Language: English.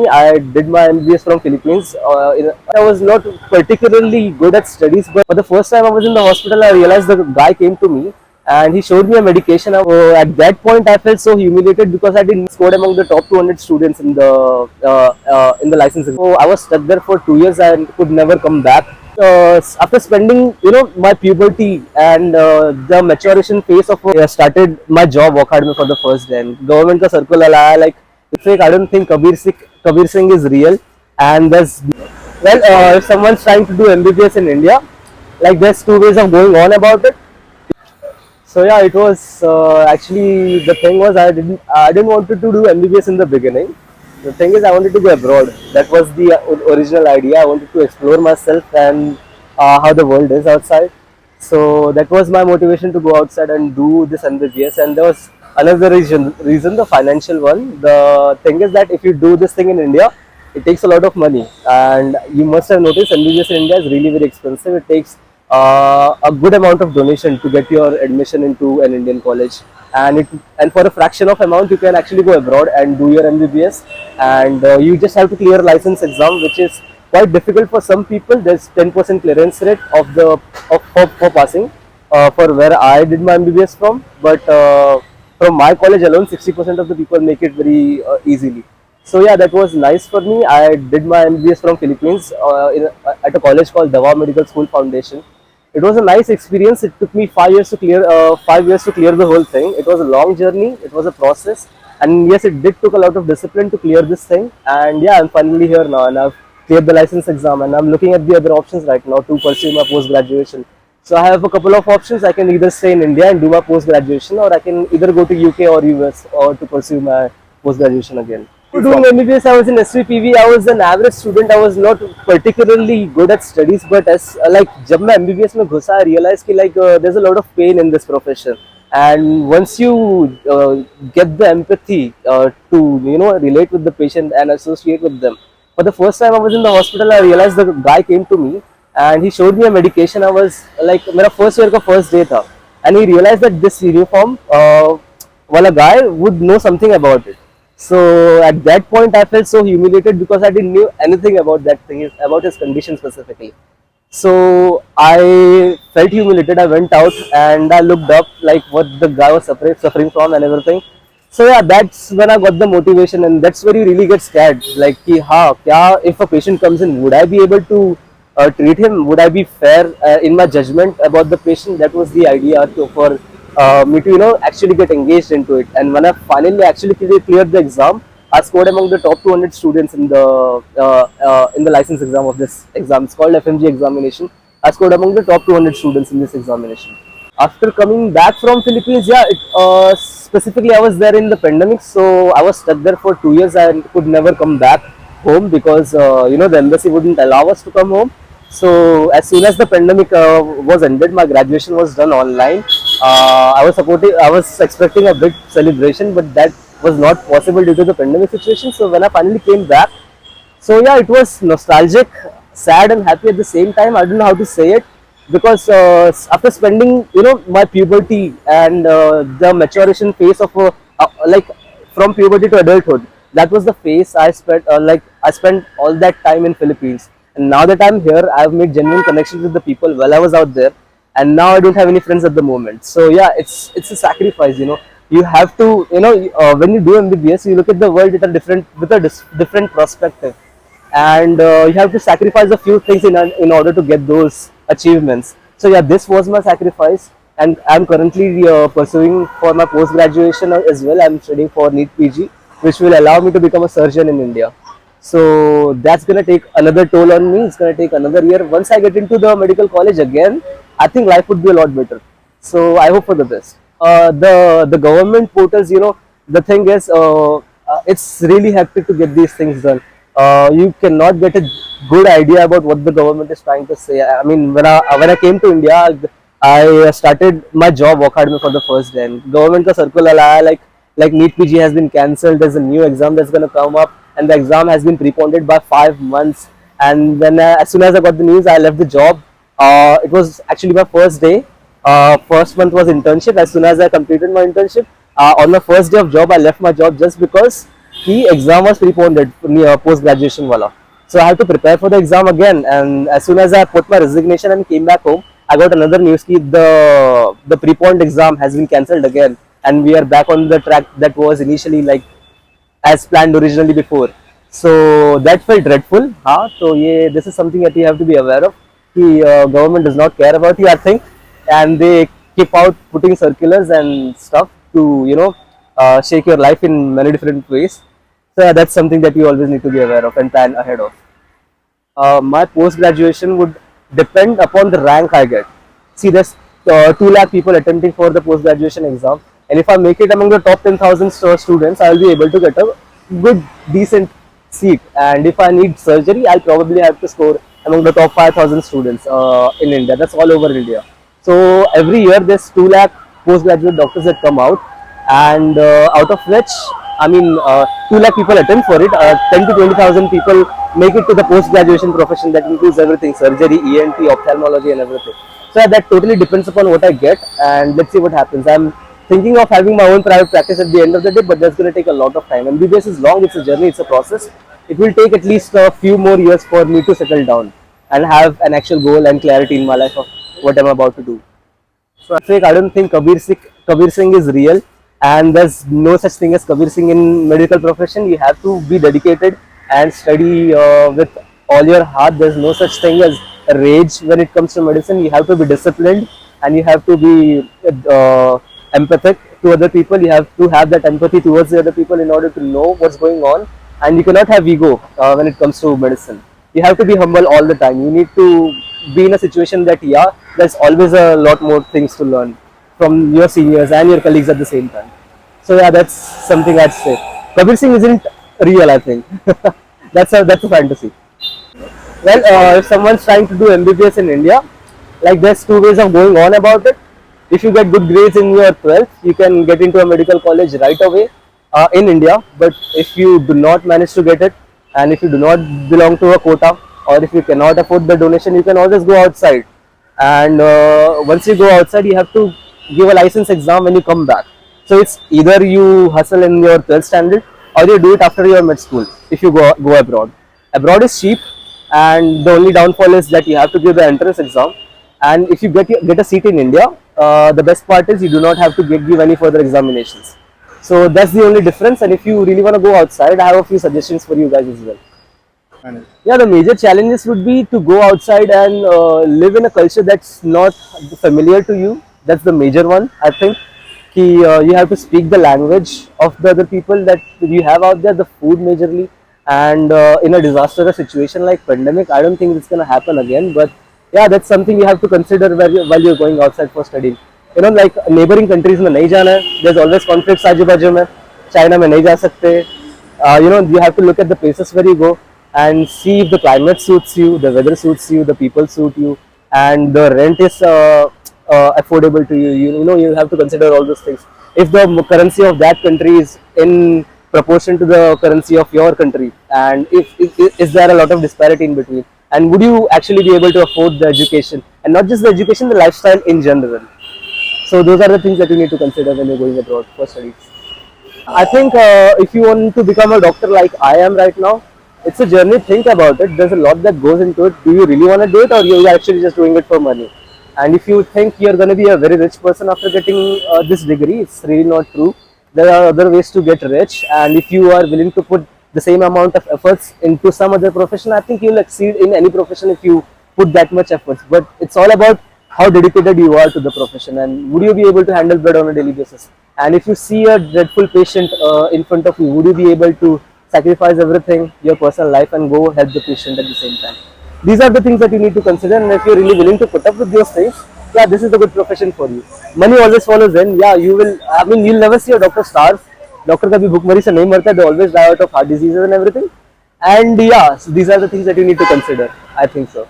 I did my MBS from Philippines. I was not particularly good at studies, but for the first time I was in the hospital, I realized the guy came to me and he showed me a medication. At that point, I felt so humiliated because I didn't score among the top 200 students in the licensing. So I was stuck there for 2 years and could never come back. After spending my puberty and the maturation phase of started my job work hard for the first day. Government का circle आया like it's like I don't think Kabir Singh is real. And there's if someone's trying to do MBBS in India, like there's two ways of going on about it. So yeah, it was actually the thing was I didn't want to do MBBS in the beginning. The thing is I wanted to go abroad. That was the original idea. I wanted to explore myself and how the world is outside. So that was my motivation to go outside and do this MBBS. And there was another reason, the financial one. The thing is that if you do this thing in India, it takes a lot of money, and you must have noticed MBBS in India is really very expensive. It takes a good amount of donation to get your admission into an Indian college, and for a fraction of amount you can actually go abroad and do your MBBS, and you just have to clear a license exam, which is quite difficult for some people. There's 10% clearance rate for passing for where I did my MBBS from, but from my college alone, 60% of the people make it very easily. So yeah, that was nice for me. I did my MBBS from Philippines at a college called Dawa Medical School Foundation. It was a nice experience. It took me 5 years to clear 5 years to clear the whole thing. It was a long journey. It was a process, and yes, it did took a lot of discipline to clear this thing. And yeah, I'm finally here now, and I've cleared the license exam, and I'm looking at the other options right now to pursue my post graduation. So I have a couple of options. I can either stay in India and do my post graduation, or I can either go to UK or US or to pursue my post graduation again. Doing MBBS, I was in SVPV. I was an average student. I was not particularly good at studies, but as like जब मैं MBBS में घुसा, I realized कि like there's a lot of pain in this profession, and once you get the empathy to relate with the patient and associate with them. For the first time I was in the hospital, I realized the guy came to me and he showed me a medication. I was like मेरा first year का first day था, and he realized that this uniform वाला guy would know something about it. So at that point, I felt so humiliated because I didn't know anything about that thing, about his condition specifically. So I felt humiliated. I went out and I looked up like what the guy was suffering from and everything. So yeah, that's when I got the motivation, and that's where you really get scared. Like, ki, kya if a patient comes in, would I be able to treat him? Would I be fair in my judgment about the patient? That was the idea for me to actually get engaged into it. And when I finally actually cleared the exam, I scored among the top 200 students in the license exam of this exam. It's called FMG examination. I scored among the top 200 students in this examination. After coming back from Philippines, yeah, specifically I was there in the pandemic, so I was stuck there for 2 years and could never come back home because the embassy wouldn't allow us to come home. So as soon as the pandemic was ended, my graduation was done online. I was expecting a big celebration, but that was not possible due to the pandemic situation. So when I finally came back, so yeah, it was nostalgic, sad and happy at the same time. I don't know how to say it because after spending my puberty and the maturation phase of like from puberty to adulthood, that was the phase I spent I spent all that time in Philippines. And now that I'm here, I've made genuine connections with the people while I was out there, and now I don't have any friends at the moment. So yeah, it's a sacrifice. You have to when you do MBBS, you look at the world with a different perspective, and you have to sacrifice a few things in order to get those achievements. So yeah, this was my sacrifice, and I'm currently pursuing for my post graduation as well. I'm studying for NEET PG, which will allow me to become a surgeon in India. So that's gonna take another toll on me. It's gonna take another year. Once I get into the medical college again, I think life would be a lot better. So I hope for the best. The government portals, the thing is, it's really hectic to get these things done. You cannot get a good idea about what the government is trying to say. I mean, when I came to India, I started my job work hard for the first day. And government ka circle alaya like NEET PG has been cancelled. There's a new exam that's gonna come up, and the exam has been preponed by 5 months. And then as soon as I got the news, I left the job. It was actually my first day. First month was internship. As soon as I completed my internship, on my first day of job, I left my job just because कि exam was preponed post graduation wala. So I have to prepare for the exam again, and as soon as I put my resignation and came back home, I got another news that the preponed exam has been cancelled again, and we are back on the track that was initially like as planned originally before. So that felt dreadful. So yeah, this is something that you have to be aware of. The government does not care about you, I think, and they keep out putting circulars and stuff to shake your life in many different ways. So yeah, that's something that you always need to be aware of and plan ahead of. My post graduation would depend upon the rank I get. See, there's 2 lakh people attempting for the post graduation exam, and if I make it among the top 10,000 students, I will be able to get a good, decent seat. And if I need surgery, I'll probably have to score among the top 5,000 students in India. That's all over India. So every year, there's 2 lakh postgraduate doctors that come out, and out of which, I mean, 2 lakh people attempt for it. 10 to 20,000 people make it to the post graduation profession. That includes everything: surgery, ENT, ophthalmology, and everything. So yeah, that totally depends upon what I get, and let's see what happens. I'm thinking of having my own private practice at the end of the day, but that's going to take a lot of time. MBBS is long; it's a journey, it's a process. It will take at least a few more years for me to settle down and have an actual goal and clarity in my life of what I'm about to do. So I don't think Kabir Singh is real, and there's no such thing as Kabir Singh in medical profession. You have to be dedicated and study with all your heart. There's no such thing as a rage when it comes to medicine. You have to be disciplined, and you have to be empathic to other people. You have to have that empathy towards the other people in order to know what's going on, and you cannot have ego when it comes to medicine. You have to be humble all the time. You need to be in a situation that there's always a lot more things to learn from your seniors and your colleagues at the same time. So yeah, that's something I'd say. Kabir Singh isn't real, I think. That's a fantasy. Well, if someone's trying to do MBBS in India, like there's 2 ways of going on about it. If you get good grades in your 12th, you can get into a medical college right away in India. But if you do not manage to get it, and if you do not belong to a quota, or if you cannot afford the donation, you can always go outside. And once you go outside, you have to give a license exam when you come back. So it's either you hustle in your 12th standard, or you do it after your med school if you go abroad. Abroad is cheap, and the only downfall is that you have to give the entrance exam. And if you get a seat in India, the best part is you do not have to give any further examinations. So that's the only difference. And if you really want to go outside, I have a few suggestions for you guys as well. Yeah, the major challenges would be to go outside and live in a culture that's not familiar to you. That's the major one, I think. You have to speak the language of the other people that you have out there, the food majorly. And in a disastrous situation like pandemic, I don't think it's going to happen again. But yeah, that's something you have to consider while you're going outside for studying. Like neighboring countries में नहीं जाना है. There's always conflicts आजू बाजू में. China में नहीं जा सकते. You have to look at the places where you go and see if the climate suits you, the weather suits you, the people suit you, and the rent is affordable to you. You have to consider all those things. If the currency of that country is in proportion to the currency of your country, and if is there a lot of disparity in between, and would you actually be able to afford the education, and not just the education, the lifestyle in general. So those are the things that you need to consider when you're going abroad for studies. I think if you want to become a doctor like I am right now, it's a journey. Think about it. There's a lot that goes into it. Do you really want to do it, or you're actually just doing it for money? And if you think you're going to be a very rich person after getting this degree, it's really not true. There are other ways to get rich, and if you are willing to put the same amount of efforts into some other profession, I think you'll exceed in any profession if you put that much efforts. But it's all about how dedicated you are to the profession, and would you be able to handle blood on a daily basis. And if you see a dreadful patient in front of you, would you be able to sacrifice everything, your personal life, and go help the patient at the same time? These are the things that you need to consider, and if you're really willing to put up with those things, yeah, this is a good profession for you. Money always follows in. Yeah, you'll never see a doctor starve. Doctor kabhi bhukmari se nahi marta. They always die out of heart diseases and everything. And yeah, so these are the things that you need to consider. I think so.